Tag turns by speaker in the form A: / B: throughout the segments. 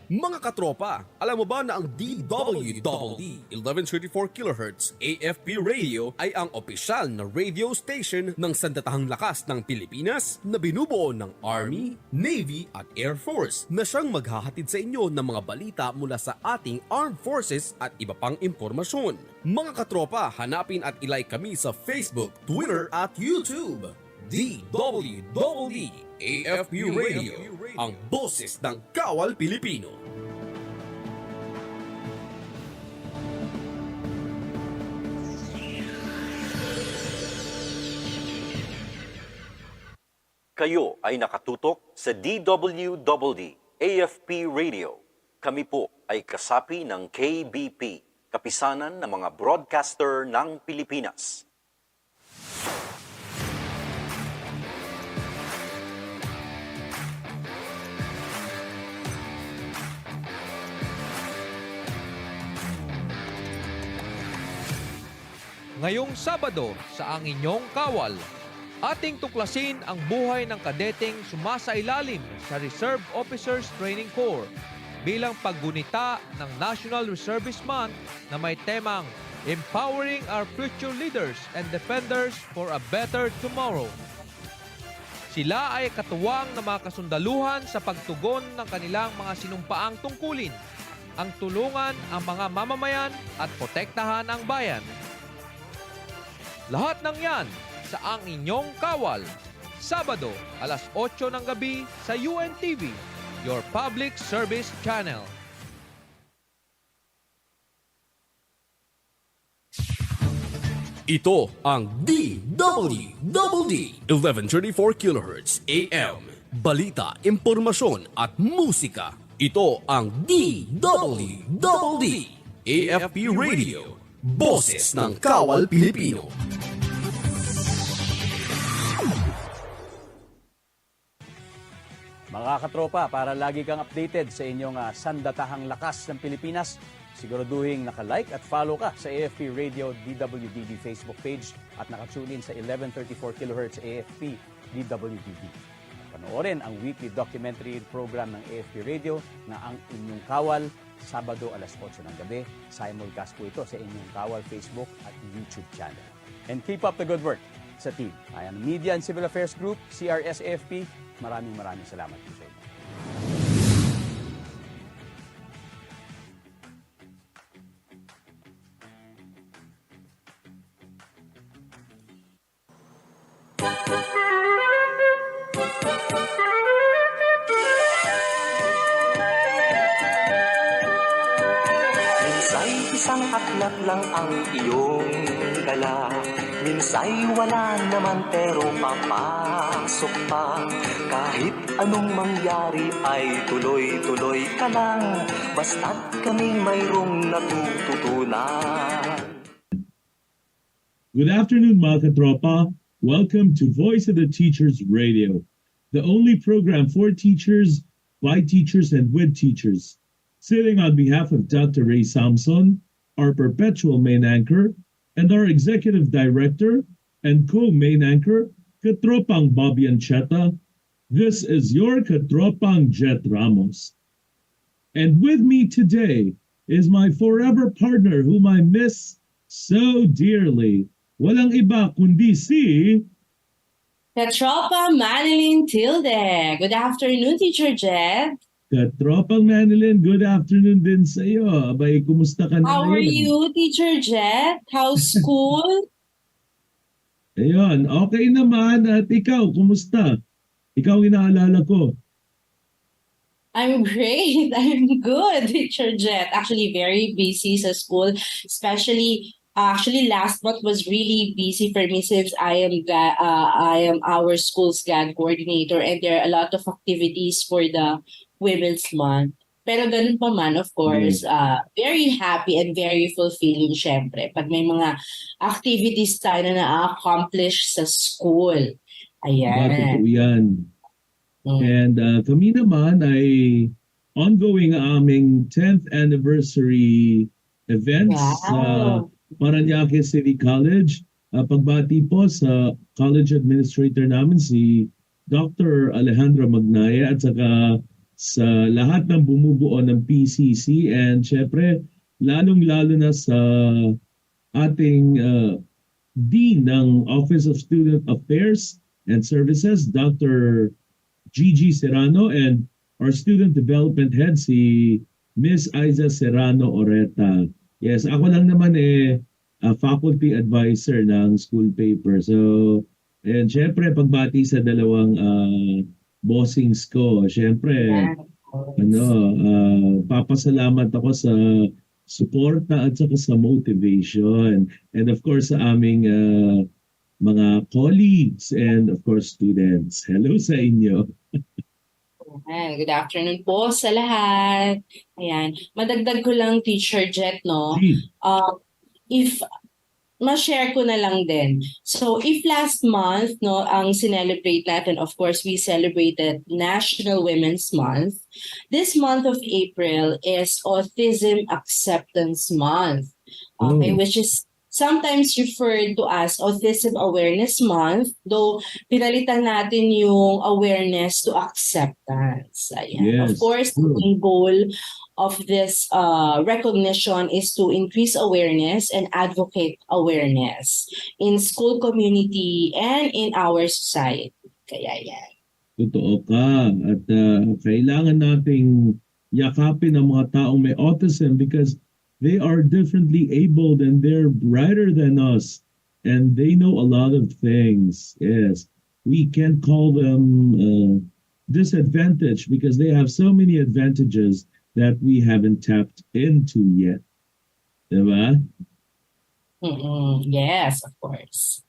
A: Mga katropa, alam mo ba na ang DWDD 1134 kHz AFP radio ay ang opisyal na radio station ng Sandatahang Lakas ng Pilipinas na binubuo ng Army, Navy at Air Force na siyang maghahatid sa inyo ng mga balita mula sa ating Armed Forces at iba pang impormasyon. Mga katropa, hanapin at ilike kami sa Facebook, Twitter at YouTube. DWDD AFP Radio, ang boses ng Kawal Pilipino.
B: Kayo ay nakatutok sa DWDD AFP Radio. Kami po ay kasapi ng KBP, Kapisanan ng mga Broadcaster ng Pilipinas.
C: Ngayong Sabado sa ang inyong kawal, ating tuklasin ang buhay ng kadeteng sumasailalim sa Reserve Officers Training Corps bilang paggunita ng National Reservist Month na may temang Empowering Our Future Leaders and Defenders for a Better Tomorrow. Sila ay katuwang na mga kasundaluhan sa pagtugon ng kanilang mga sinumpaang tungkulin, ang tulungan ang mga mamamayan at protektahan ang bayan. Lahat ng yan sa ang inyong kawal, Sabado, alas 8 ng gabi sa UNTV, your public service channel.
A: Ito ang DWDD 1134 kHz AM. Balita, impormasyon at musika. Ito ang DWDD AFP Radio. Boses ng Kawal Pilipino.
D: Mga katropa, para lagi kang updated sa inyong sandatahang lakas ng Pilipinas, siguraduhin naka-like at follow ka sa AFP Radio DWDD Facebook page at nakatune in sa 1134 kHz AFP DWDD. Panoorin ang weekly documentary program ng AFP Radio na Ang Inyong Kawal, Sabado alas 8 ng gabi. Simulcast po ito sa inyong Kawal Facebook at YouTube channel. And keep up the good work sa team. Ayan, Media and Civil Affairs Group, CRS-AFP, maraming salamat po sa inyo.
E: Isang aklat lang ang iyong dala. Minsay wala naman pero papasok pa. Kahit anong mangyari ay tuloy-tuloy ka lang. Basta't kaming mayroong natututunan.
F: Good afternoon, mga katropa. Welcome to Voice of the Teachers Radio, the only program for teachers, by teachers, and with teachers. Sitting on behalf of Dr. Ray Samson, our perpetual main anchor, and our executive director and co-main anchor, Katropang Bobby Ancheta, this is your Katropang Jet Ramos. And with me today is my forever partner whom I miss so dearly. Walang iba kundi si...
G: Katropang Manilyn-Tilde. Good afternoon, Teacher Jet.
F: Katropang Manilyn, good afternoon din sa iyo. Abay, kumusta ka na
G: How are
F: ngayon?
G: you, Teacher Jet? How's school?
F: Ayun, okay naman. At ikaw, kumusta? Ikaw ang inaalala ko.
G: I'm great. I'm good, Teacher Jet. Actually, very busy sa school. Actually, last month was really busy for me since I am our school's GAD coordinator, and there are a lot of activities for the Women's Month. Pero ganun pa man, of course, very happy and very fulfilling, syempre, pag may mga activities tayo na na-accomplish sa school. Ayan.
F: Totoo yan. And kami naman ay ongoing aming 10th anniversary events sa Paranaque City College. Pagbati po sa college administrator namin si Dr. Alejandra Magnaya at saka sa lahat ng bumubuo ng PCC, and syempre lalong-lalo na sa ating Dean ng Office of Student Affairs and Services, Dr. Gigi Serrano, and our Student Development Head, si Miss Aiza Serrano Oreta. Yes, ako lang naman faculty advisor ng school paper. So, and syempre pagbati sa dalawang bossings ko. Syempre, papasalamat ako sa suporta at saka sa motivation. And of course, sa aming mga colleagues and of course, students. Hello sa inyo.
G: Ayan, good afternoon po sa lahat. Ayan, madagdag ko lang, Teacher Jet, no? If ma-share ko na lang din. So if last month, no, ang sinelebrate natin, of course, we celebrated National Women's Month. This month of April is Autism Acceptance Month, okay, which is sometimes referred to as Autism Awareness Month, though pinalitan natin yung awareness to acceptance. Ayan.
F: Yes.
G: Of course, the main goal of this recognition is to increase awareness and advocate awareness in school community and in our society. Kaya yan.
F: Totoo ka. At kailangan nating yakapin ang mga taong may autism because they are differently abled and they're brighter than us and they know a lot of things. Yes. We can't call them disadvantaged because they have so many advantages that we haven't tapped into yet. Diba?
G: Yes, of course.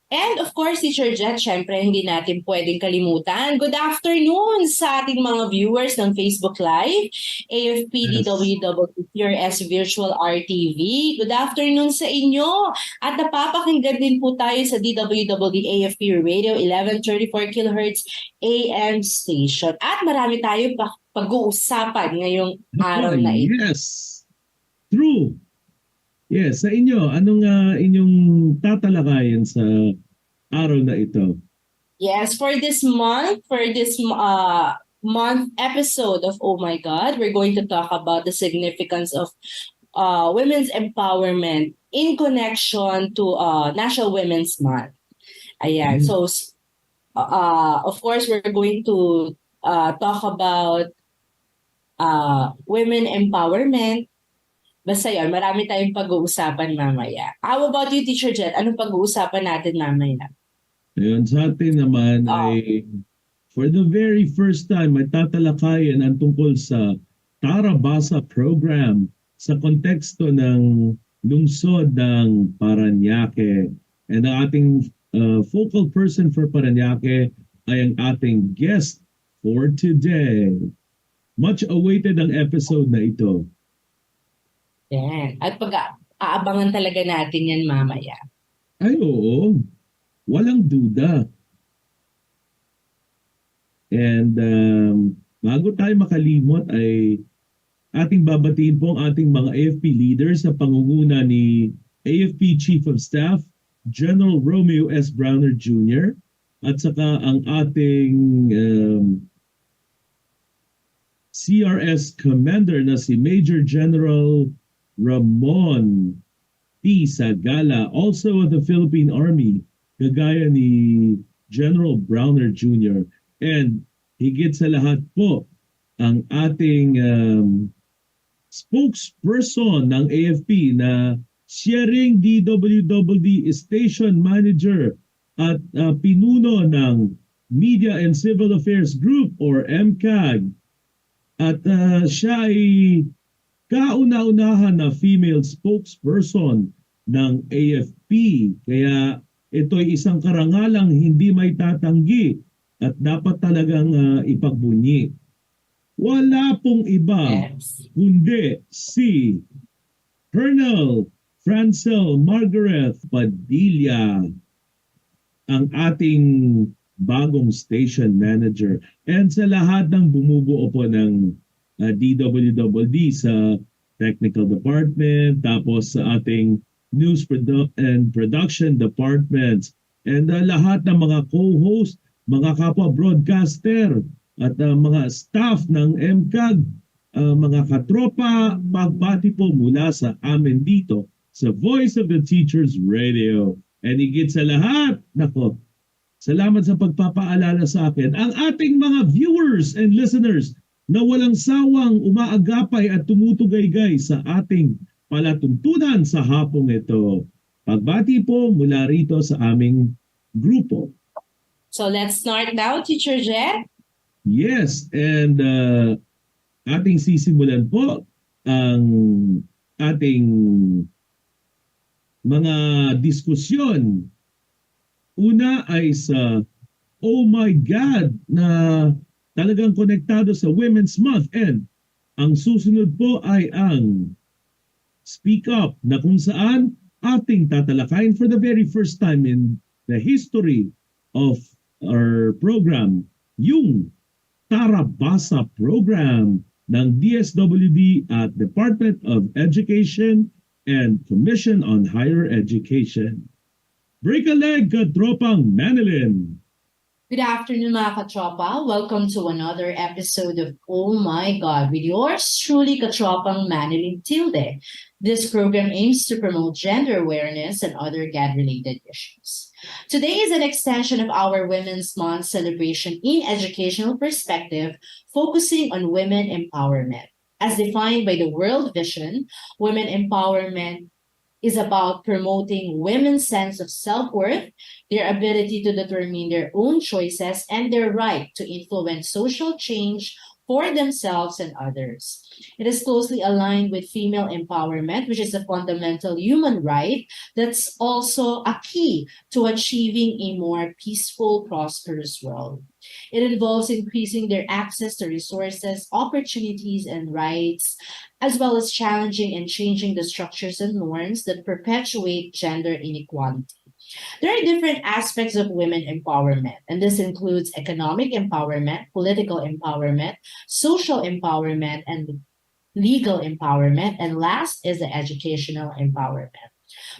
G: And of course, Teacher Jet, syempre hindi natin pwedeng kalimutan. Good afternoon sa ating mga viewers ng Facebook Live, AFP DWDD PRS Virtual RTV. Good afternoon sa inyo. At napapakinggan din po tayo sa DWDD AFP Radio 1134 kHz AM station. At marami tayo pag-uusapan ngayong araw na ito.
F: Yes. True. Yes, sa inyo, anong inyong tatalakayin sa araw na ito?
G: Yes, for this month episode of Oh My God, we're going to talk about the significance of women's empowerment in connection to National Women's Month. Ayan, so of course, we're going to talk about women empowerment. Basta yun, marami tayong pag-uusapan mamaya. How about you, Teacher Jet? Anong pag-uusapan natin mamaya?
F: Ayun, sa atin naman ay for the very first time ay tatalakayin ang tungkol sa Tara Basa program sa konteksto ng lungsod ng Parañaque. And ang ating focal person for Parañaque ay ang ating guest for today. Much awaited ang episode na ito.
G: Yan. At pag-aabangan talaga natin yan mamaya.
F: Ay oo, walang duda. And bago tayo makalimot ay ating babatiin po ang ating mga AFP leaders sa pangunguna ni AFP Chief of Staff General Romeo S. Browner Jr. at saka ang ating CRS Commander na si Major General Ramon P. Sagala, also of the Philippine Army, kagaya ni General Browner Jr. And higit sa lahat po, ang ating spokesperson ng AFP na siya ring DWDD Station Manager at pinuno ng Media and Civil Affairs Group or MCAG. At siya ay kauna-unahan na female spokesperson ng AFP. Kaya ito'y isang karangalang hindi may tatanggi at dapat talagang ipagbunyi. Wala pong iba kundi si Colonel Francel Margaret Padilla, ang ating bagong station manager. And sa lahat ng bumubuo po ng DWDD sa technical department, tapos sa ating news and production departments, and lahat ng mga co-host, mga kapwa broadcaster, at mga staff ng MCAG, mga katropa, pagbati po mula sa amin dito sa Voice of the Teachers Radio. And higit sa lahat, nako, salamat sa pagpapaalala sa akin. Ang ating mga viewers and listeners na walang sawang umaagapay at tumutugay-gay sa ating palatuntunan sa hapong ito. Pagbati po mula rito sa aming grupo.
G: So let's start now, Teacher Jet.
F: Yes, and ating sisimulan po ang ating mga diskusyon. Una ay sa Oh My God na talagang konektado sa Women's Month, and ang susunod po ay ang Speak Up na kung saan ating tatalakayin for the very first time in the history of our program yung Tarabasa program ng DSWD at Department of Education and Commission on Higher Education. Break a leg, Katropang Manilyn!
G: Good afternoon, mga katropa. Welcome to another episode of Oh My God with yours truly, Katropang Manilyn-Tilde. This program aims to promote gender awareness and other GAD-related issues. Today is an extension of our Women's Month celebration in educational perspective, focusing on women empowerment. As defined by the World Vision, women empowerment is about promoting women's sense of self-worth, their ability to determine their own choices, and their right to influence social change for themselves and others. It is closely aligned with female empowerment, which is a fundamental human right that's also a key to achieving a more peaceful, prosperous world. It involves increasing their access to resources, opportunities, and rights, as well as challenging and changing the structures and norms that perpetuate gender inequality. There are different aspects of women empowerment, and this includes economic empowerment, political empowerment, social empowerment, and legal empowerment, and last is the educational empowerment.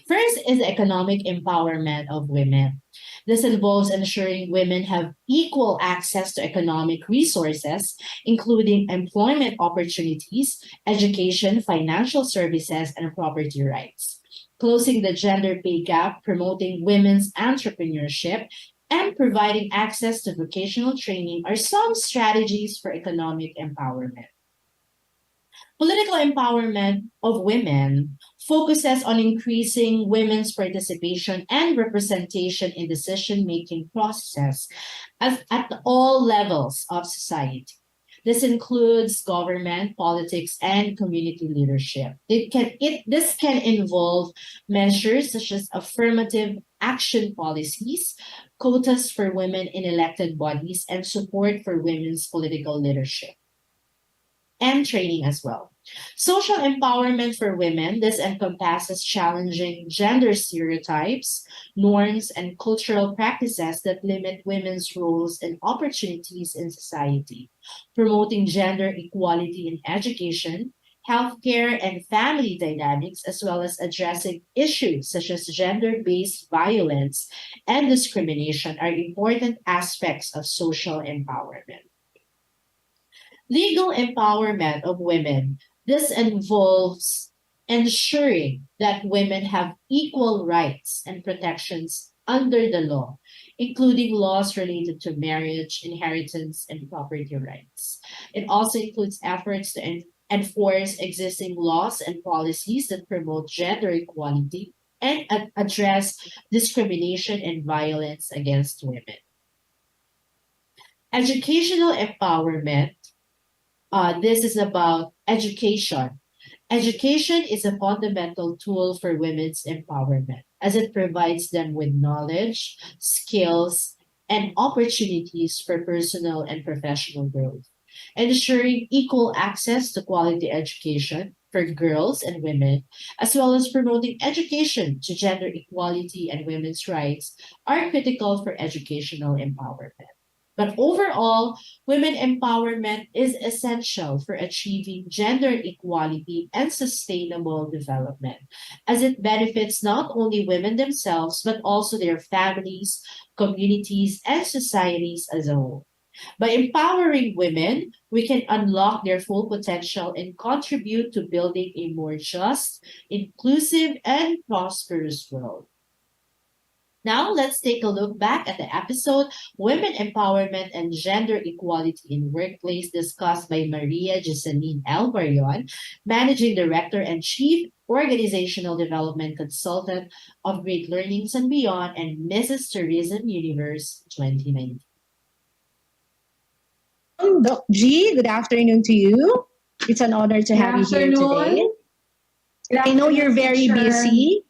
G: First is economic empowerment of women. This involves ensuring women have equal access to economic resources, including employment opportunities, education, financial services, and property rights. Closing the gender pay gap, promoting women's entrepreneurship, and providing access to vocational training are some strategies for economic empowerment. Political empowerment of women focuses on increasing women's participation and representation in decision-making processes at all levels of society. This includes government, politics, and community leadership. This can involve measures such as affirmative action policies, quotas for women in elected bodies, and support for women's political leadership, and training as well. Social empowerment for women, this encompasses challenging gender stereotypes, norms, and cultural practices that limit women's roles and opportunities in society, promoting gender equality in education, healthcare, and family dynamics, as well as addressing issues such as gender-based violence and discrimination are important aspects of social empowerment. Legal empowerment of women. This involves ensuring that women have equal rights and protections under the law, including laws related to marriage, inheritance, and property rights. It also includes efforts to enforce existing laws and policies that promote gender equality and address discrimination and violence against women. Educational empowerment. This is about education. Education is a fundamental tool for women's empowerment as it provides them with knowledge, skills, and opportunities for personal and professional growth. Ensuring equal access to quality education for girls and women, as well as promoting education to gender equality and women's rights, are critical for educational empowerment. But overall, women empowerment is essential for achieving gender equality and sustainable development, as it benefits not only women themselves, but also their families, communities, and societies as a whole. By empowering women, we can unlock their full potential and contribute to building a more just, inclusive, and prosperous world. Now, let's take a look back at the episode Women Empowerment and Gender Equality in Workplace, discussed by Maria Jocelyn Alvarion, Managing Director and Chief Organizational Development Consultant of Great Learnings and Beyond and Mrs. Tourism Universe 2019.
H: Doc G, good afternoon to you. It's an honor to have you here today. I know you're very busy.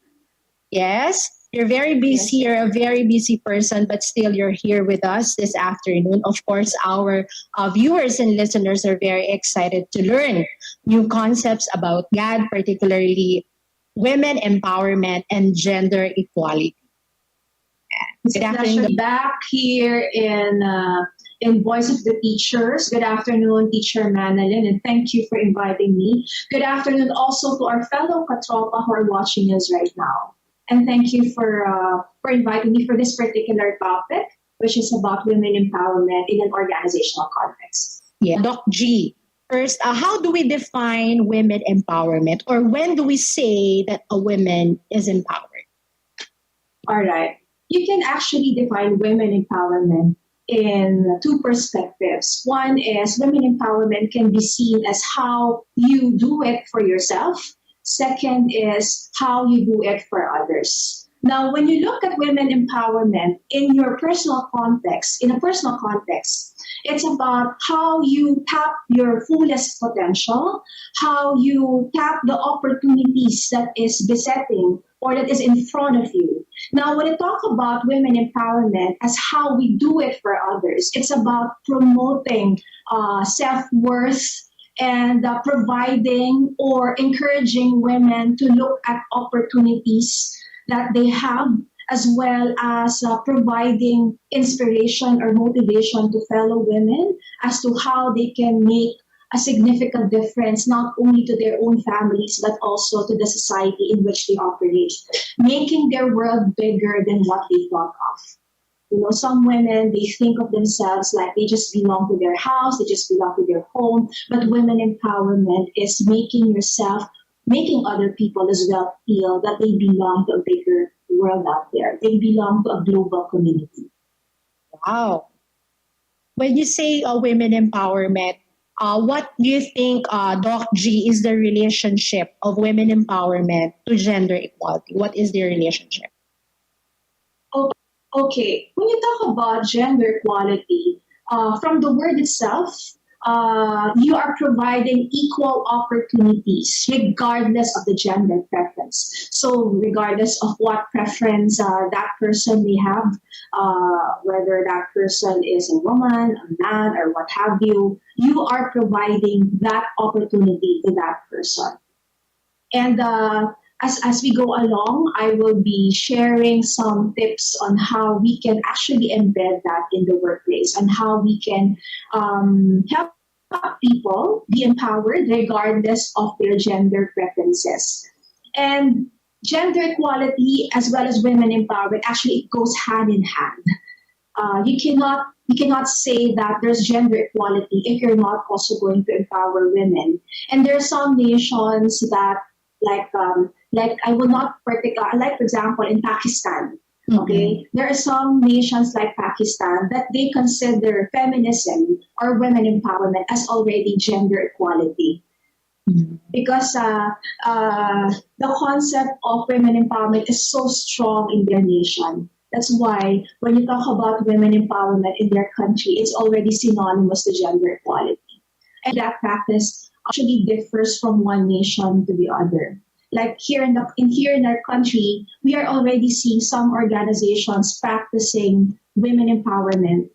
H: Yes, you're very busy. You're a very busy person, but still you're here with us this afternoon. Of course, our viewers and listeners are very excited to learn new concepts about GAD, particularly women empowerment and gender equality.
I: It's a pleasure back here in Voice of the Teachers. Good afternoon, Teacher Manilyn, and thank you for inviting me. Good afternoon also to our fellow Katropang who are watching us right now. And thank you for inviting me for this particular topic, which is about women empowerment in an organizational context.
H: Yeah, Doc G. First, how do we define women empowerment, or when do we say that a woman is empowered?
I: All right. You can actually define women empowerment in two perspectives. One is women empowerment can be seen as how you do it for yourself. Second is how you do it for others. Now, when you look at women empowerment in your personal context, it's about how you tap your fullest potential, how you tap the opportunities that is besetting or that is in front of you. Now, when I talk about women empowerment as how we do it for others, it's about promoting self-worth and providing or encouraging women to look at opportunities that they have, as well as providing inspiration or motivation to fellow women as to how they can make a significant difference, not only to their own families, but also to the society in which they operate, making their world bigger than what they thought of. You know, some women, they think of themselves like they just belong to their house, they just belong to their home, but women empowerment is making other people as well feel that they belong to a bigger world out there. They belong to a global community.
H: Wow. When you say women empowerment, what do you think, Doc G, is the relationship of women empowerment to gender equality? What is their relationship?
I: Okay, when you talk about gender equality, from the word itself, you are providing equal opportunities regardless of the gender preference. So regardless of what preference that person may have, whether that person is a woman, a man, or what have you, you are providing that opportunity to that person. And as we go along, I will be sharing some tips on how we can actually embed that in the workplace and how we can help people be empowered regardless of their gender preferences. And gender equality as well as women empowerment, actually it goes hand in hand. You cannot say that there's gender equality if you're not also going to empower women. And there are some nations that like I will not like for example in Pakistan. Okay, there are some nations like Pakistan that they consider feminism or women empowerment as already gender equality. Because the concept of women empowerment is so strong in their nation. That's why when you talk about women empowerment in their country, it's already synonymous to gender equality. And that practice actually differs from one nation to the other. Like here in our country, we are already seeing some organizations practicing women empowerment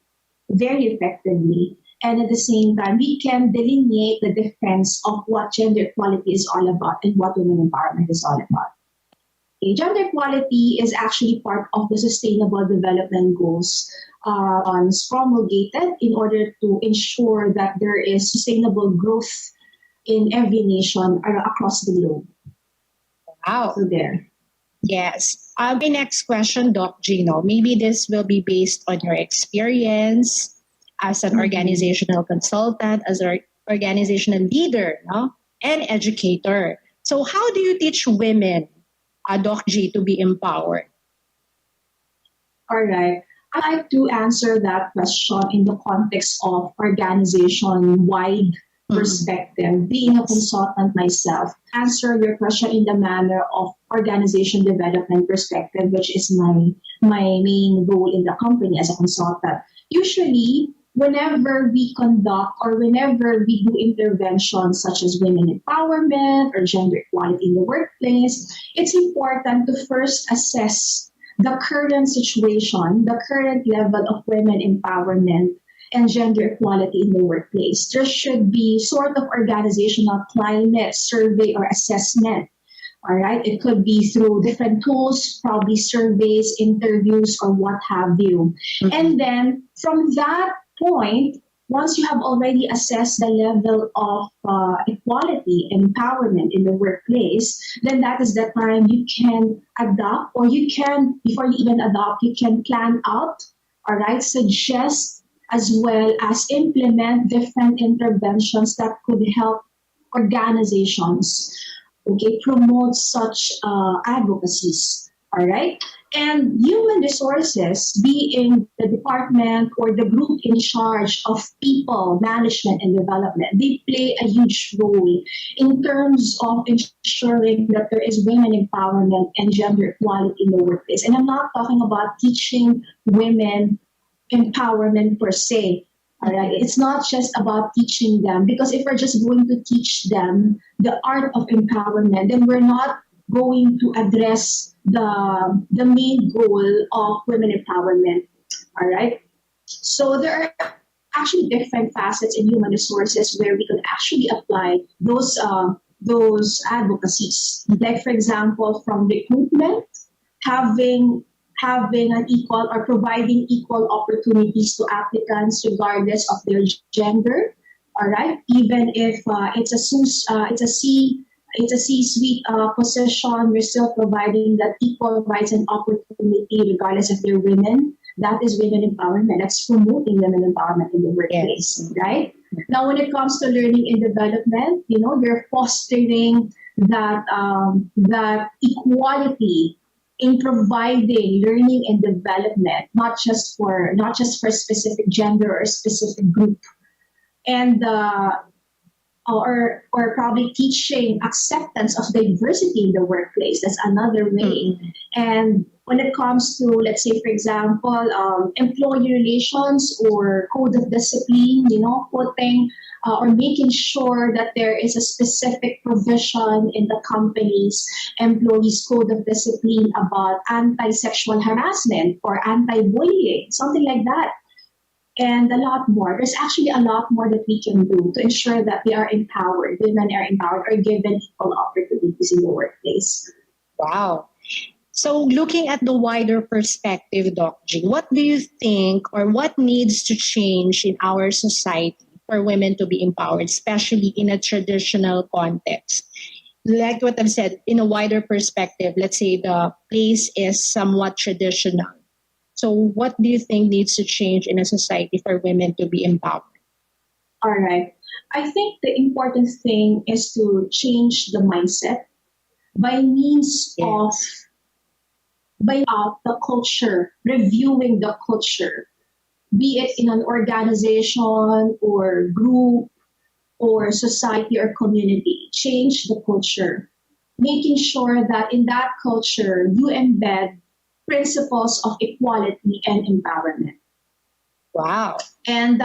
I: very effectively. And at the same time, we can delineate the difference of what gender equality is all about and what women empowerment is all about. Okay, gender equality is actually part of the Sustainable Development Goals promulgated in order to ensure that there is sustainable growth in every nation across the globe.
H: Wow.
I: So there.
H: Yes. My next question, Doc Gino, maybe this will be based on your experience as an organizational consultant, as an organizational leader, no? And educator. So how do you teach women, Doc G, to be empowered?
I: All right. I'd like to answer that question in the context of organization-wide perspective. Being a consultant myself, answer your question in the manner of organization development perspective, which is my main role in the company as a consultant. Usually, whenever we conduct or whenever we do interventions such as women empowerment or gender equality in the workplace, it's important to first assess the current situation, the current level of women empowerment and gender equality in the workplace. There should be sort of organizational climate survey or assessment. All right, it could be through different tools, probably surveys, interviews, or what have you. And then from that point, once you have already assessed the level of equality and empowerment in the workplace, then that is the time you can adopt, or you can, before you even adopt, you can plan out, all right, suggest as well as implement different interventions that could help organizations, okay, promote such advocacies, all right? And human resources, being the department or the group in charge of people, management, and development, they play a huge role in terms of ensuring that there is women empowerment and gender equality in the workplace. And I'm not talking about teaching women empowerment per se. All right, it's not just about teaching them, because if we're just going to teach them the art of empowerment, then we're not going to address the main goal of women empowerment. All right. So there are actually different facets in human resources where we could actually apply those advocacies. Like, for example, from recruitment, having an equal or providing equal opportunities to applicants regardless of their gender. All right, even if it's a C-suite position, we're still providing that equal rights and opportunity regardless if they're women. That is women empowerment. That's promoting women empowerment in the workplace, right? Now, when it comes to learning and development, you're fostering that equality in providing learning and development, not just for specific gender or specific group, and or probably teaching acceptance of diversity in the workplace. That's another way. And when it comes to, let's say, for example, employee relations or code of discipline, putting or making sure that there is a specific provision in the company's employees' code of discipline about anti-sexual harassment or anti-bullying, something like that. And a lot more. There's actually a lot more that we can do to ensure that they are empowered, women are empowered, or given equal opportunities in the workplace.
H: Wow. So looking at the wider perspective, Doc G, what do you think, or what needs to change in our society for women to be empowered, especially in a traditional context? Like what I've said, in a wider perspective, let's say the place is somewhat traditional. So what do you think needs to change in a society for women to be empowered?
I: All right. I think the important thing is to change the mindset by means of the culture, reviewing the culture, be it in an organization or group or society or community. Change the culture, making sure that in that culture you embed principles of equality and empowerment.
H: Wow.
I: And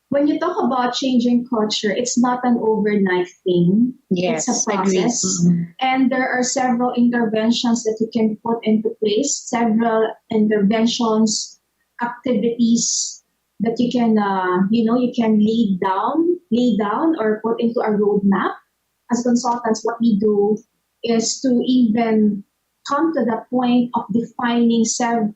I: when you talk about changing culture, it's not an overnight thing.
H: Yes,
I: it's a process. And there are several interventions that you can put into place, several interventions, activities that you can, you can lay down or put into a roadmap. As consultants, what we do is to even come to the point of defining certain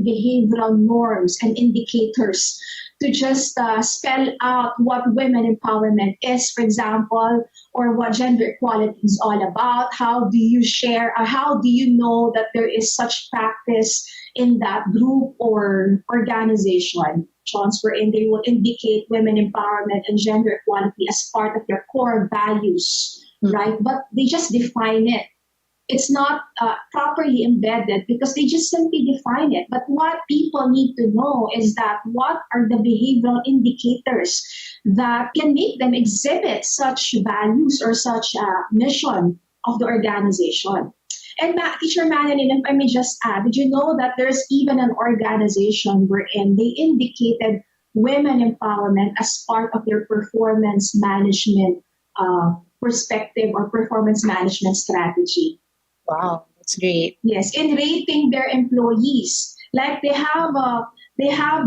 I: behavioral norms and indicators to just spell out what women empowerment is, for example, or what gender equality is all about. How do you share, or how do you know that there is such practice in that group or organization? wherein they will indicate women empowerment and gender equality as part of their core values, right? But they just define it. It's not properly embedded because they just simply define it. But what people need to know is that what are the behavioral indicators that can make them exhibit such values or such mission of the organization. And Teacher Manilyn, if I may just add, did you know that there's even an organization wherein they indicated women empowerment as part of their performance management perspective or performance management strategy?
H: Wow, that's great.
I: Yes, in rating their employees, like they have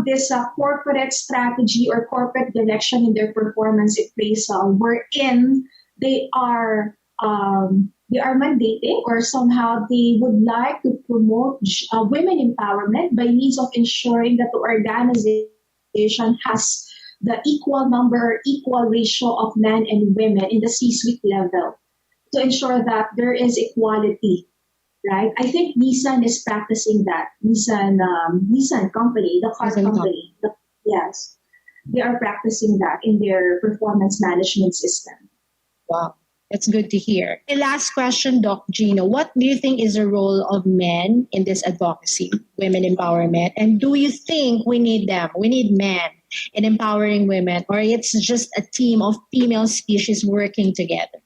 I: this corporate strategy or corporate direction in their performance appraisal, wherein they are mandating or somehow they would like to promote women empowerment by means of ensuring that the organization has the equal ratio of men and women in the C-suite level to ensure that there is equality, right? I think Nissan is practicing that. Nissan company, the car company. Yes, they are practicing that in their performance management system.
H: Wow, that's good to hear. And last question, Doc Gino, what do you think is the role of men in this advocacy, women empowerment? And do you think we need them? We need men in empowering women, or it's just a team of female species working together?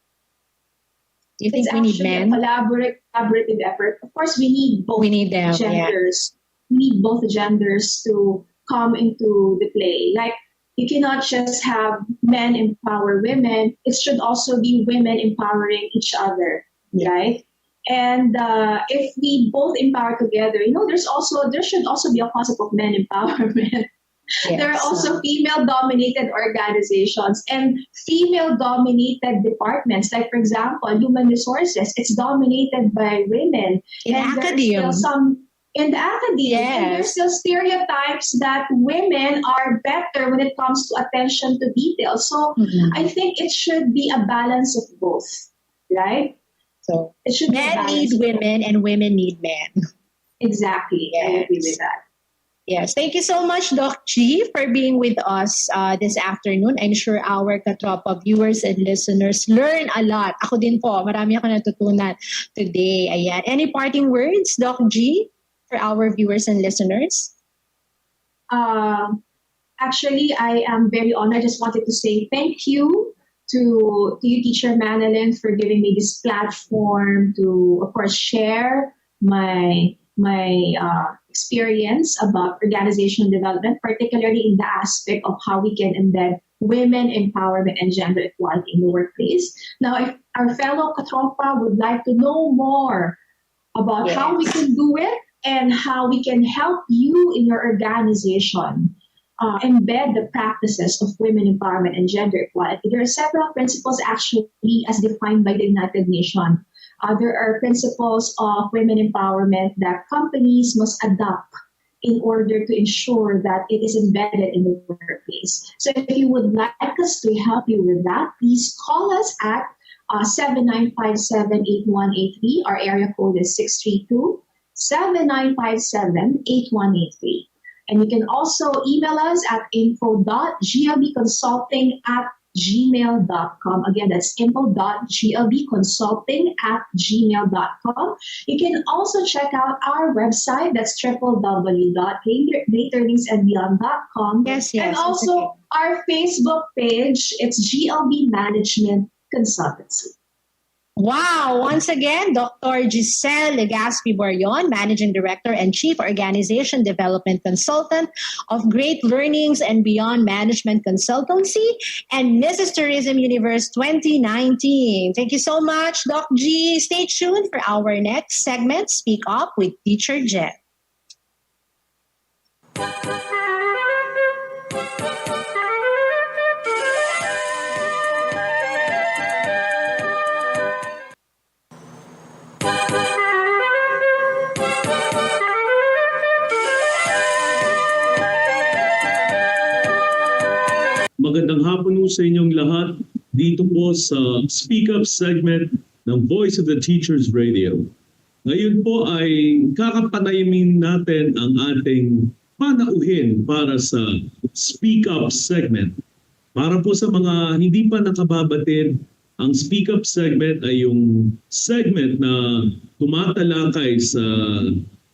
H: Do you think
I: It's
H: we need
I: actually
H: men?
I: a collaborative effort. Of course, we need both
H: them,
I: genders. We need both genders to come into the play. Like, you cannot just have men empower women. It should also be women empowering each other, right? And if we both empower together, there should also be a concept of men empowerment.
H: Yes.
I: There are also female-dominated organizations and female-dominated departments. Like, for example, human resources, it's dominated by women.
H: In academia.
I: In the academia, and there's still stereotypes that women are better when it comes to attention to detail. So I think it should be a balance of both, right?
H: So
I: it should
H: men need women and women need men.
I: Exactly.
H: Yes.
I: I agree with that.
H: Yes. Thank you so much, Doc G, for being with us this afternoon. I'm sure our Katropa viewers and listeners learn a lot. Ako din po, marami ako natutunan today. Ayan. Any parting words, Doc G, for our viewers and listeners?
I: Actually, I am very honored. I just wanted to say thank you to you, Teacher Manilyn, for giving me this platform to, of course, share my experience about organizational development, particularly in the aspect of how we can embed women empowerment and gender equality in the workplace. Now, if our fellow Katropang would like to know more about how we can do it and how we can help you in your organization embed the practices of women empowerment and gender equality, there are several principles actually as defined by the United Nations. There are principles of women empowerment that companies must adopt in order to ensure that it is embedded in the workplace. So if you would like us to help you with that, please call us at 7957-8183. Our area code is 632-7957-8183. And you can also email us at info.glbconsulting@gmail.com. Again, that's info.glbconsulting@gmail.com. You can also check out our website. That's www.greatearningsandbeyond.com.
H: Yes,
I: and also our Facebook page. It's GLB Management Consultancy.
H: Wow! Once again, Dr. Giselle Legaspi-Tilde, Managing Director and Chief Organization Development Consultant of Great Learnings and Beyond Management Consultancy and Mrs. Tourism Universe 2019. Thank you so much, Doc G. Stay tuned for our next segment, Speak Up with Teacher Jet.
F: Magandang hapon po sa inyong lahat dito po sa Speak Up segment ng Voice of the Teachers Radio. Ngayon po ay kakapanayamin natin ang ating panauhin para sa Speak Up segment. Para po sa mga hindi pa nakababatid, ang Speak Up segment ay yung segment na tumatalakay sa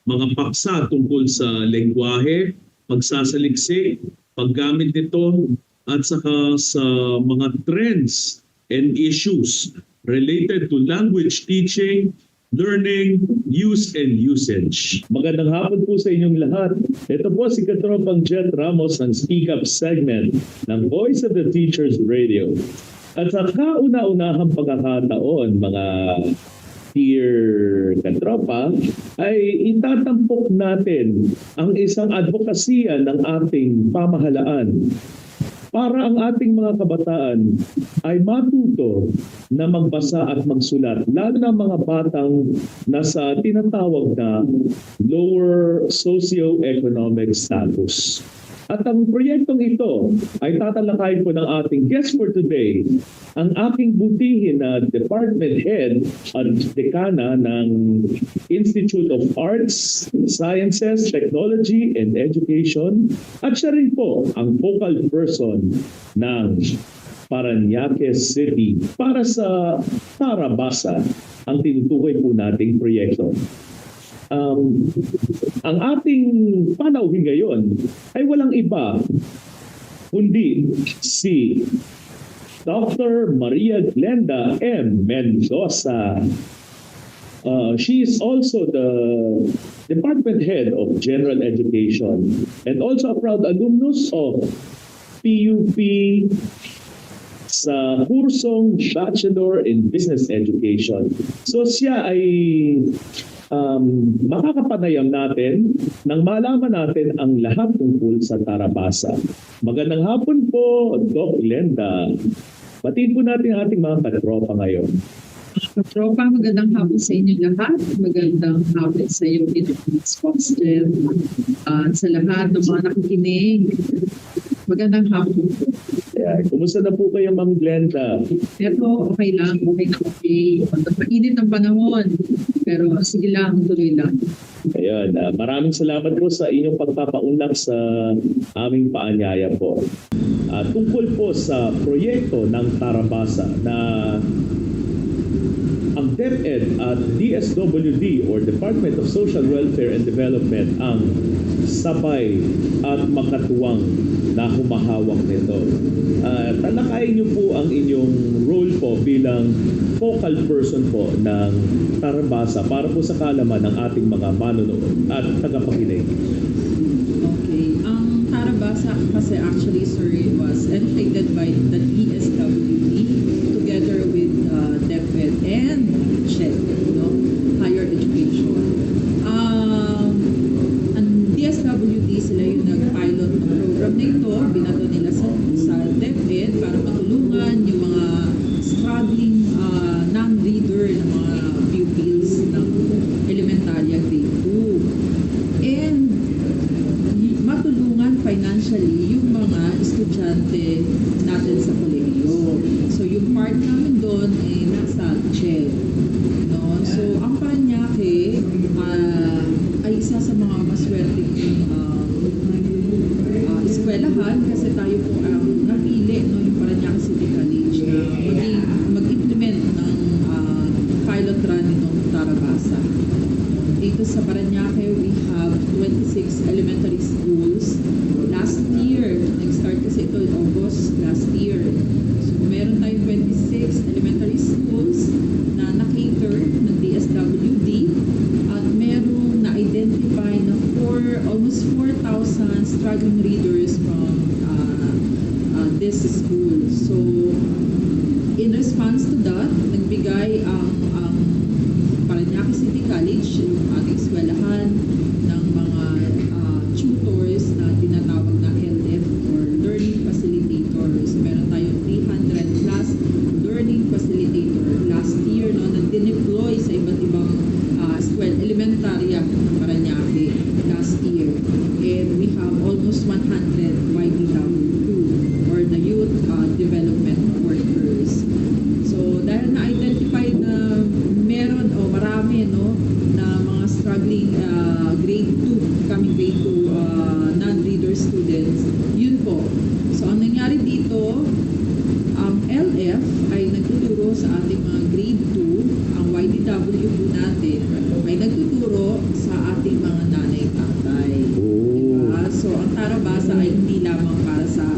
F: mga paksa tungkol sa lengguwahe, pagsasaliksik, paggamit nito, at saka sa mga trends and issues related to language teaching, learning, use, and usage. Magandang hapon po sa inyong lahat. Ito po si Katropang Ramos ng Speak Up segment ng Voice of the Teachers Radio. At sa kauna-unahang pagkakataon, mga dear Katropa, ay itatampok natin ang isang advokasya ng ating pamahalaan para ang ating mga kabataan ay matuto na magbasa at magsulat, lalo na mga batang nasa tinatawag na lower socio-economic status. At ang proyektong ito ay tatalakayin po ng ating guest for today, ang aking butihin na Department Head at Dekana ng Institute of Arts, Sciences, Technology, and Education. At siya rin po ang focal person ng Parañaque City para sa Tarabasa, ang tinutukoy po nating proyekto. Ang ating panauhin ngayon ay walang iba kundi si Dr. Maria Glenda M. Mendoza. She is also the Department Head of General Education and also a proud alumnus of PUP sa kursong Bachelor in Business Education. So siya ay makakapanayam natin nang malaman natin ang lahat tungkol sa Tarabasa. Magandang hapon po, Doc Glenda. Batiin po natin ang ating mga katropa ngayon.
J: Katropa, magandang hapon sa inyo lahat. Magandang hapon sa iyo, Foster. At sa lahat ng mga nakikinig. Magandang hapon po.
F: Yeah, kumusta na po kayo, Ma'am Glenda?
J: Pero okay lang, okay. Mainit ang panahon. Pero sige lang, tuloy lang.
F: Ayun, maraming salamat po sa inyong pagpapaunlak sa aming paanyaya po. Tungkol po sa proyekto ng Tarabasa na ang DepEd at DSWD or Department of Social Welfare and Development ang sabay at makatuwang na humahawak nito. Talakayin niyo po ang inyong role po bilang focal person po ng Tarabasa para po sa kaalaman ng ating mga manonood at tagapakinig.
J: Okay. Ang Tarabasa kasi actually, sir, was educated by the DSWD together with DepEd and CHED, higher education. Ang DSWD, sila yung nag-pilot ng program na ito. Binato nila sa DepEd para matulungan yung mga struggling non-reader ng mga pupils ng elementarya grade 2. And matulungan financially yung mga estudyante natin sa kolehiyo. So yung part namin doon ay nasa CHED. So ang Parañaque ay isa sa mga maswerteng eskwelahan kasi tayo po ang napili yung Parañaque City College na mag-implement ng pilot run nitong Tarabasa. Dito sa Parañaque, we have 26 elementary schools. Last year, nag-start kasi ito in August last year. So meron tayong 26 elementary schools na na-cater ng DSWD at merong na-identify na almost 4,000 struggling readers from this school. So in response to that, nagbigay ang Parañaque City College, yung ating eskwelahan, ng mga tutors na tinatawag na LF or Learning Facilitators. Meron tayong 300 plus Learning Facilitator last year na dineploy sa iba't ibang elementarya Parañaque last year. And we have almost 100 YDW2 or the Youth Development Workers. So dahil na-identify na meron o marami na mga struggling grade 2, coming grade 2 na lamang para sa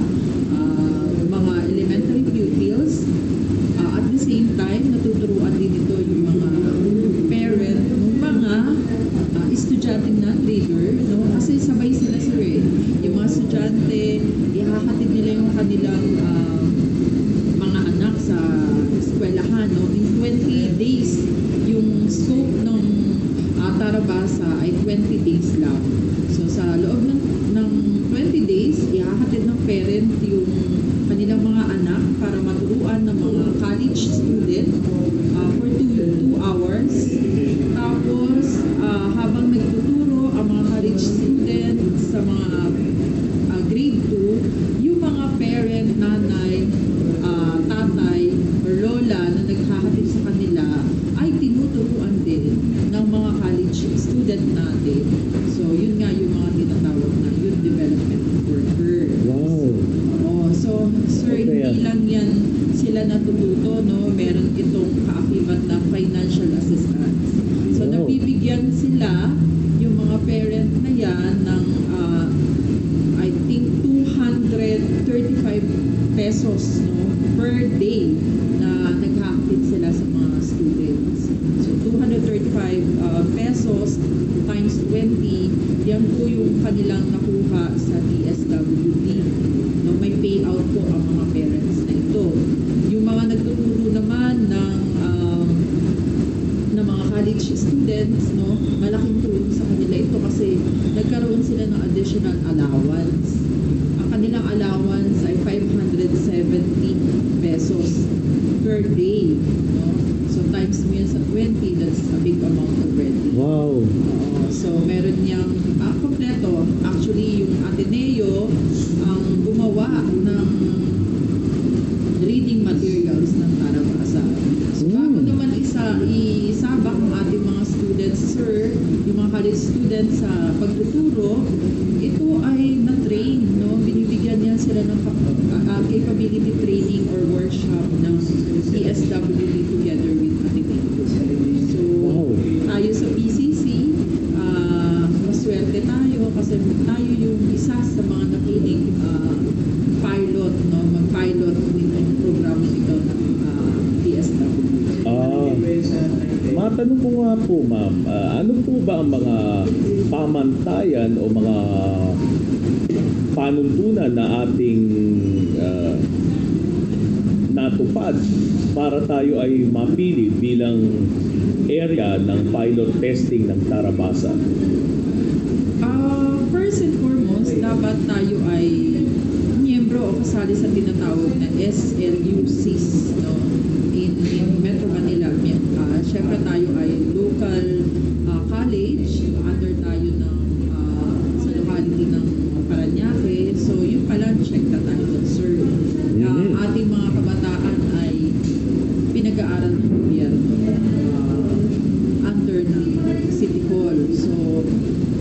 J: mga elementary pupils. At the same time, natuturuan din ito yung mga parent ng mga estudyanteng non-reader, no? Kasi sabay sila yung mga estudyante, ihahatid nila yung kanilang mga anak sa eskwelahan, no? In 20 days, yung scope ng Tarabasa ay 20 days lang. So sa loob ng 20 days, ihahatid ng parent yung kanilang mga anak para maturuan ng mga college student for 2 hours. Tapos, habang nagtuturo ang mga college student sa mga grade 2, yung mga parent, nanay, tatay, or lola na naghahatid sa kanila ay tinuturuan din ng mga college student natin. So, yun nga yung mga tinatawag na youth development worker.
F: Wow.
J: So, sir, hindi lang yan sila natututo, no? Meron itong kaakibat na financial assistance. So, nabibigyan sila yung mga parent na yan ng I think 235 pesos, no, per day na naghahatid sila sa mga students. So 235 pesos times 20, yan po yung kanilang nakuha sa DSWD. No, may payout po ang mga parents na ito. Yung mga nagtuturo naman ng mga college students, no, malaking tulong sa kanila ito kasi nagkaroon sila ng additional allowance. Ang kanilang allowance ay 570 pesos per day, no? So times mo yan sa 20, that's a big amount already.
F: Wow.
J: So meron niyang kompleto. Actually, yung Ateneo ang gumawa ng reading materials ng Tarabasa. So bago naman isabak ng ating mga students, sir, yung mga college students sa pagtuturo, ito ay na-train, no? Binibigyan niya sila ng capability training or workshop ng DSWD together with Ateneo. So, tayo sa PCC, maswerte tayo kasi tayo yung isa sa mga napiling pilot, no? Mag-pilot nitong programa ito ng DSWD.
F: Matanong ko nga po, ma'am, ano po ba ang mga pamantayan o mga panuntunan na ating natupad para tayo ay mapili bilang area ng pilot testing ng Tarabasa?
J: First and foremost, dapat tayo ay miyembro o kasali sa tinatawag na SLUCs, no? In Metro Manila. Siyempre tayo ay local college, under tayo ng sa locality ng Paranaque. So yung pala, check na tayo doon, sir. Ating mga kabataan ay pinag-aaral ng gobyerno under ng City Hall. So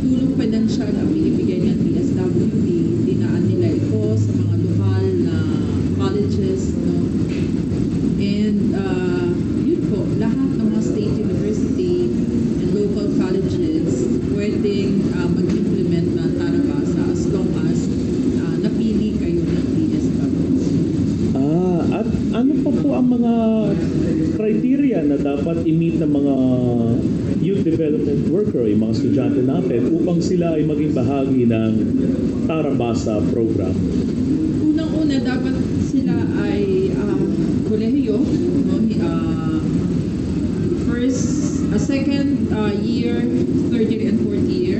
J: tulong pinansyal ang binibigay ng DSWD, dinaan nila ito sa mga lokal na colleges, no? And yun po, lahat ng mga state university and local colleges pwedeng mag-implement ng Tarabasa as long as napili kayo ng DSWD.
F: At ano pa po ang mga criteria na dapat i-meet ng mga youth development worker, yung mga estudyante natin, upang sila ay maging bahagi ng Tarabasa program?
J: Unang-una, dapat sila ay kolehiyo, no? Second year, third year, and fourth year.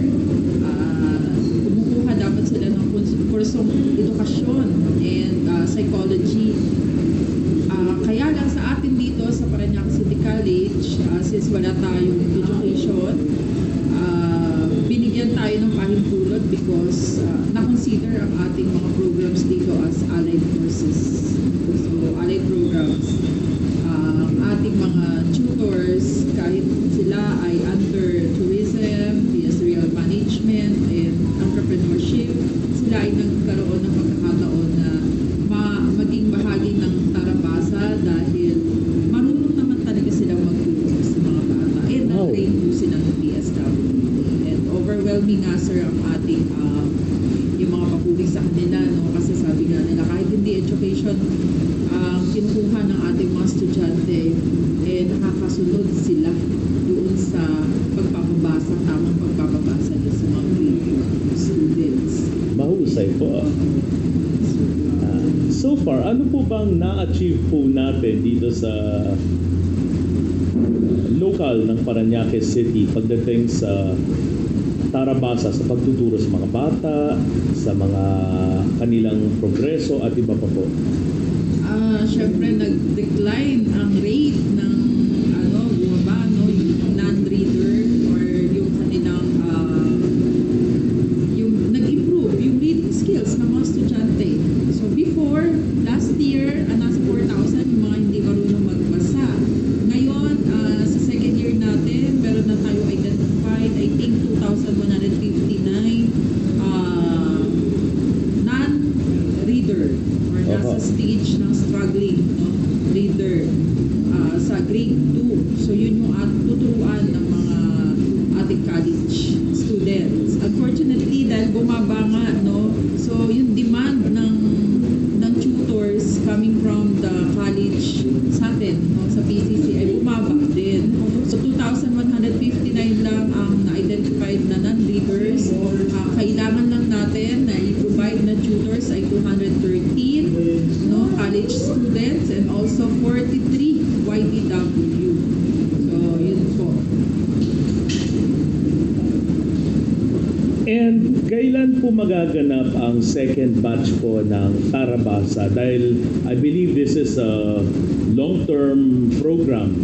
J: Kumukuha dapat sila ng kursong edukasyon and psychology. Kaya lang sa atin dito sa Paranaque City College, since wala tayong education, binigyan tayo ng pahintulot because na-consider ang ating mga programs dito as allied courses. So, allied programs. Ating mga tutors, kahit sila ay under tourism, ministerial management, and entrepreneurship, sila ay nagkaroon ng pagkakataon na maging bahagi ng Tarabasa dahil marunong naman talaga silang magturo sa mga bata. And na-train po sila ng DSWD. And overwhelming nga, sir, ang ating yung mga papuri sa kanila, no? makasunod sila doon sa pagpapabasa, tamang pagpapabasa niya sa mga grade students.
F: Mahusay po. So far, ano po bang na-achieve po natin dito sa local ng Parañaque City pagdating sa tarabasa, sa pagtuturo sa mga bata, sa mga kanilang progreso at iba pa po?
J: Siyempre, nag-decline ang rate ng bumaba, yung non-reader or yung kanilang yung nag-improve yung reading skills ng mga estudyante. So before, last year, nasa 4,000 yung mga hindi marunong magbasa. Ngayon, sa second year natin, meron na tayo identified, I think 2,159 non-reader or nasa stage ng struggling reader sa grade 2. So yun yung tuturuan ng mga ating college students. Unfortunately, dahil bumaba nga, so yung demand ng tutors coming from the college sa atin, sa PCC ay bumaba din. So 2,159 lang ang na-identified na non-readers. Kailangan lang natin na i-provide na tutors ay 213 college students and also 43 YDW. So yun po.
F: And kailan po magaganap ang second batch po ng Tarabasa? Dahil I believe this is a long-term program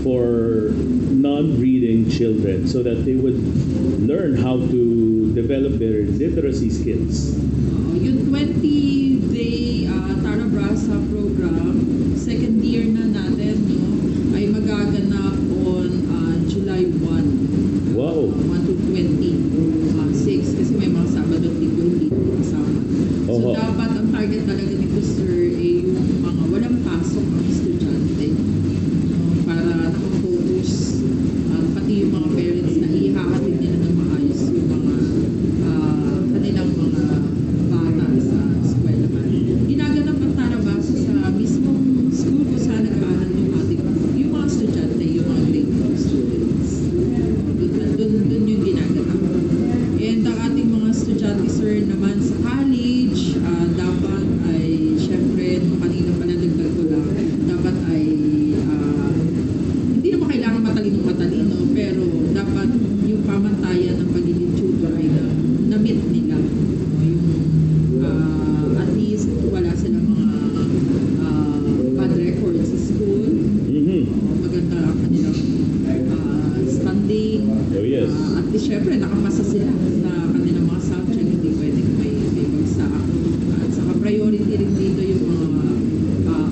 F: for non-reading children so that they would learn how to develop their literacy skills.
J: Yung 20-day Tarabasa program, second year na natin, ay magaganap on July 1.
F: Wow.
J: 1 to 26 kasi may mga Sabado at Linggo hindi kasama. So dapat ang target talaga nito, sir, ay yung mga walang pasok ang estudyante para nakafocus pati yung mga parents na ihahatid nila ng maayos yung mga kanilang mga bata sa eskwelahan. Ginaganap ang Tarabasa sa mismong school kung saan nag-aaral yung mga estudyante, yung mga grade 2 students. Doon yung ginaganap. And ang ating mga estudyante, sir, naman sa college, dapat ay, syempre, kanina pa nadagdag ko lang, dapat ay, hindi naman kailangan matalino, pero dapat yung pamantayan ng pagiging tutor ay na-meet nila. Yung, at least, wala silang mga bad records sa school. Maganda ang kanilang standing.
F: Oh, yes.
J: At least, syempre, nakapasa sila sa kanilang mga subject, hindi pwedeng may bagsak. At saka priority rin dito yung mga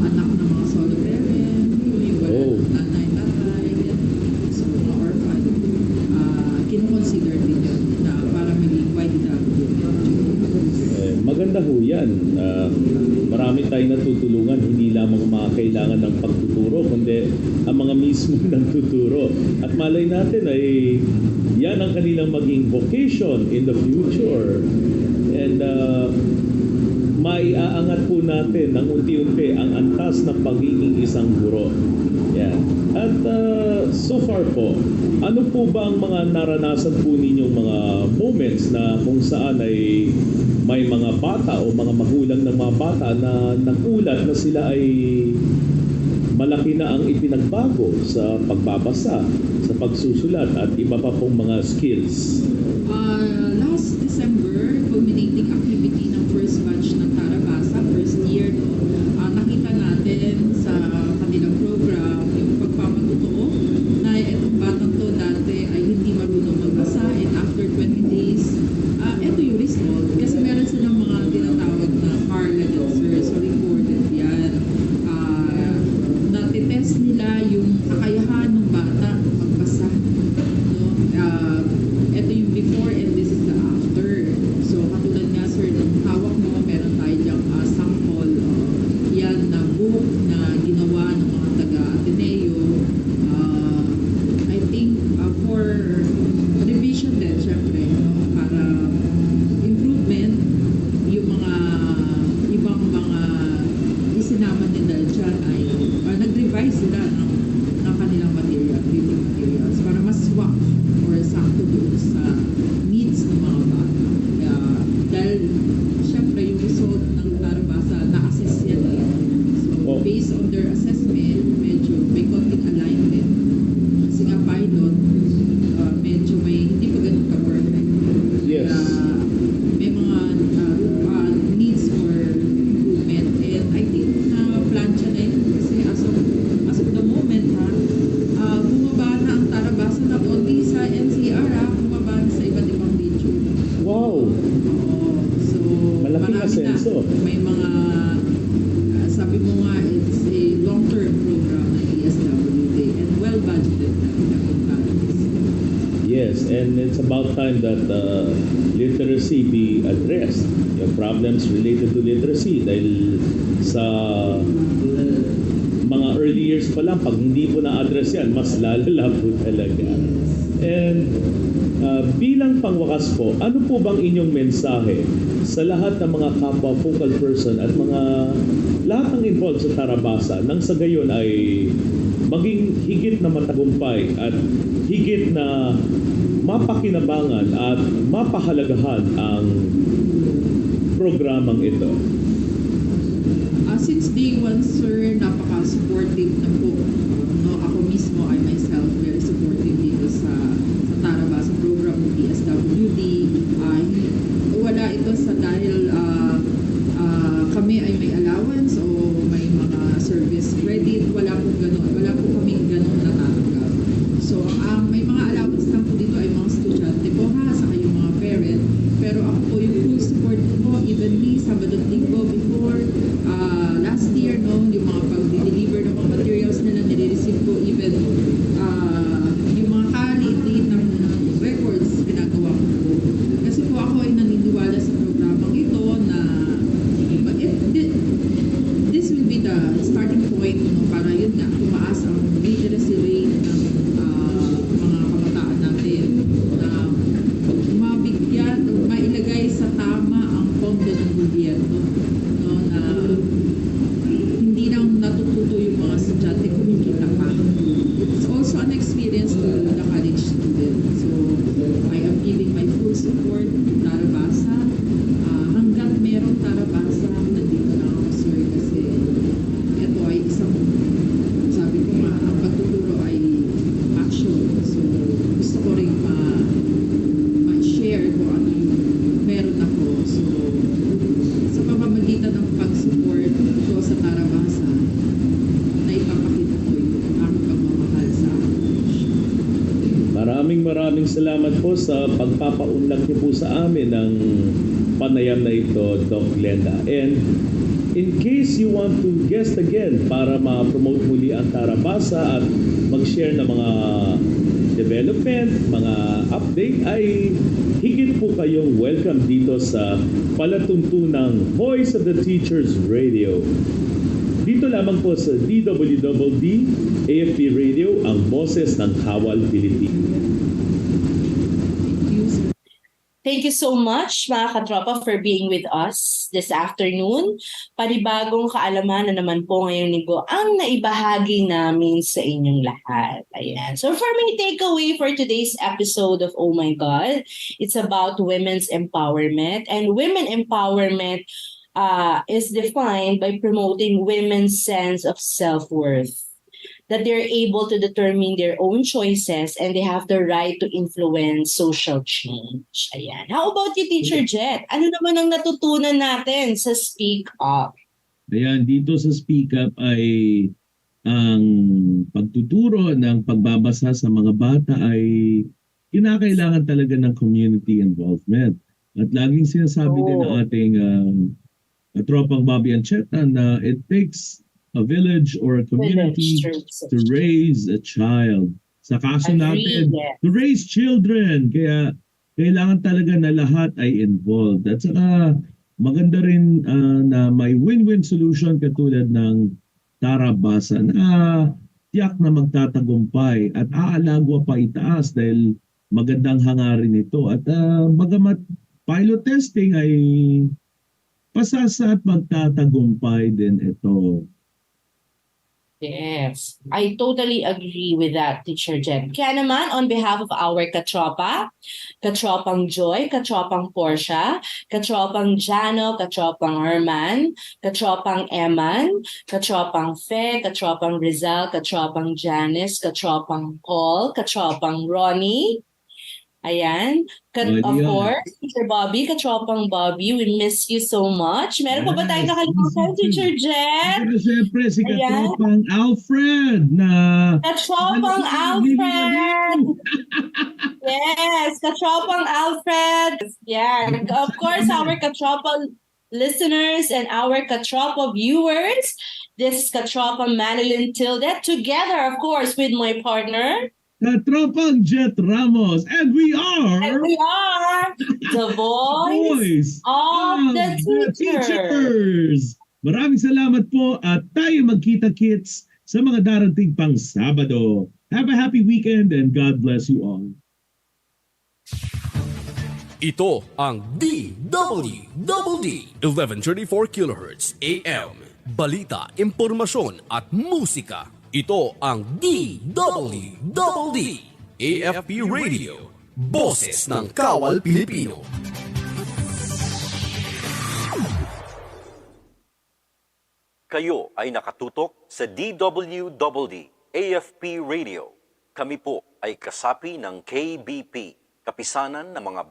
J: anak ng mga solo parent, yung wala nanay, tatay, so mga orphan. Kinoconsider din yun na para maging YDW.
F: Maganda ho yan. Marami tayong natutulungan, hindi lamang mga kailangan ng pagtuturo, kundi ang mga mismo ng tuturo. At malay natin ay yan ang kanilang maging vocation in the future. And maiaangat po natin ng unti-unti ang antas ng pagiging isang guro. Yan. At so far po, ano po ba ang mga naranasan po ninyong mga moments na kung saan ay may mga bata o mga magulang ng mga bata na nagulat na sila ay malaki na ang ipinagbago sa pagbabasa, sa pagsusulat at iba pa pong mga skills?
J: Last December, culminating activity ng first batch ng Tarabasa, first year, nakita natin sa kanilang program yung pagpapatuto na itong batang to dati ay hindi marunong magbasa, and after 20 days, ito yung result. Kasi meron silang mga tinatawag na Carla dancers, so recorded yan. Natitest nila yung kakayahan ng bata magbasa. Ito yung before and this is the after. So katulad nga, sir, ng hawak mo, meron tayo
F: asenso.
J: May mga, sabi mo nga, it's a long-term program ng DSWD and well-budgeted na pinag-contracts.
F: Yes, and it's about time that literacy be addressed. Yung problems related to literacy dahil sa mga early years pa lang, pag hindi po na-address yan, mas lalala po talaga. And bilang pangwakas po, ano po bang inyong mensahe sa lahat ng mga kapwa focal person at mga lahat ng involved sa Tarabasa nang sa gayon ay maging higit na matagumpay at higit na mapakinabangan at mapahalagahan ang programang ito?
J: Since day one, sir, napaka-supportive na po. No, ako mismo, I myself, very supportive dito sa Tarabasa program ng DSWD. Wala ito sa dahil kami ay may allowance o may mga service credit. Wala po ganun. Wala po kaming ganun natatanggap. So, may mga allowance lang po dito ay mga estudyante po ha, sa kayong mga parent. Pero ako po yung full support po, evenly, Sabado at Linggo before last year, no, yung mga pag-deliver ng mga materials nila, nire-receive ko even yung mga kaliit-liit ng records ginagawa ko po. Kasi po ako ay naniniwala sa programang ito na this will be the starting point, no, para yun nga, tumaas ang literacy rate ng mga kabataan natin na mabigyan, mailagay sa tama ang pondo ng gobyerno, no, na hindi lang natututo yung mga estudyante kumikita pa. It's also an experience to the college student. So, I am giving my full support to Tarabasa. Hanggat merong Tarabasa, nandito na ako, sir, kasi ito ay isang, sabi ko nga, ang pagtuturo ay action. So, gusto ko rin ma-share kung ano yung meron ako. So, sa pamamagitan ng pag-support ko sa Tarabasa, na ipapakita ko yung aking pagmamahal sa
F: Maraming salamat po sa pagpapaunlak niyo po sa amin ng panayam na ito, Doc Glenda. And in case you want to guest again para ma-promote muli ang Tarabasa at mag-share ng mga development, mga update, ay higit po kayong welcome dito sa palatuntunang Voice of the Teachers Radio. Dito lamang po sa DWDD AFP Radio, ang boses ng Kawal Pilipinas.
G: Thank you so much, mga katropa, for being with us this afternoon. Panibagong kaalaman na naman po ngayong linggo ang naibahagi namin sa inyong lahat. Ayan. So for my takeaway for today's episode of Oh My God, it's about women's empowerment. And women empowerment is defined by promoting women's sense of self-worth, that they're able to determine their own choices and they have the right to influence social change. Ayan. How about you, Teacher Jet? Ano naman ang natutunan natin sa Speak Up?
F: Ayan, dito sa Speak Up ay ang pagtuturo ng pagbabasa sa mga bata ay kinakailangan talaga ng community involvement. At laging sinasabi din ng ating Katropang Bobby and Cheta na it takes a village or a community to raise a child. Sa kaso natin, to raise children. Kaya kailangan talaga na lahat ay involved. At saka maganda rin na may win-win solution katulad ng Tarabasa na tiyak na magtatagumpay at aalagwa pa itaas dahil magandang hangarin ito. At bagamat pilot testing ay pasasa at magtatagumpay din ito.
G: Yes, I totally agree with that, Teacher Jen. Kaya naman, on behalf of our katropa, Katropang Joy, Katropang Portia, Katropang Jano, Katropang Herman, Katropang Eman, Katropang Fe, Katropang Rizal, Katropang Janice, Katropang Paul, Katropang Ronnie, ayan. Of course, Teacher Bobby, Katropang Bobby, we miss you so much. Meron pa ba tayong nakalimutan, Teacher Jen?
F: Siyempre, si Katropang Alfred na...
G: Katropang Alfred! Yes, Katropang Alfred! Yeah, of course, our Katropang listeners and our Katropang viewers. This is Katropang Manilyn Tilde, together, of course, with my partner.
F: Katropang Jet Ramos, and we are
G: The voice of the
F: teachers. Maraming salamat po at tayo magkita-kits sa mga darating pang Sabado. Have a happy weekend and God bless you all.
A: Ito ang DWDD 1134 kHz AM. Balita, impormasyon at musika. Ito ang DWDD AFP Radio. Boses ng Kawal Pilipino.
B: Kayo ay nakatutok sa DWDD AFP Radio. Kami po ay kasapi ng KBP, Kapisanan ng mga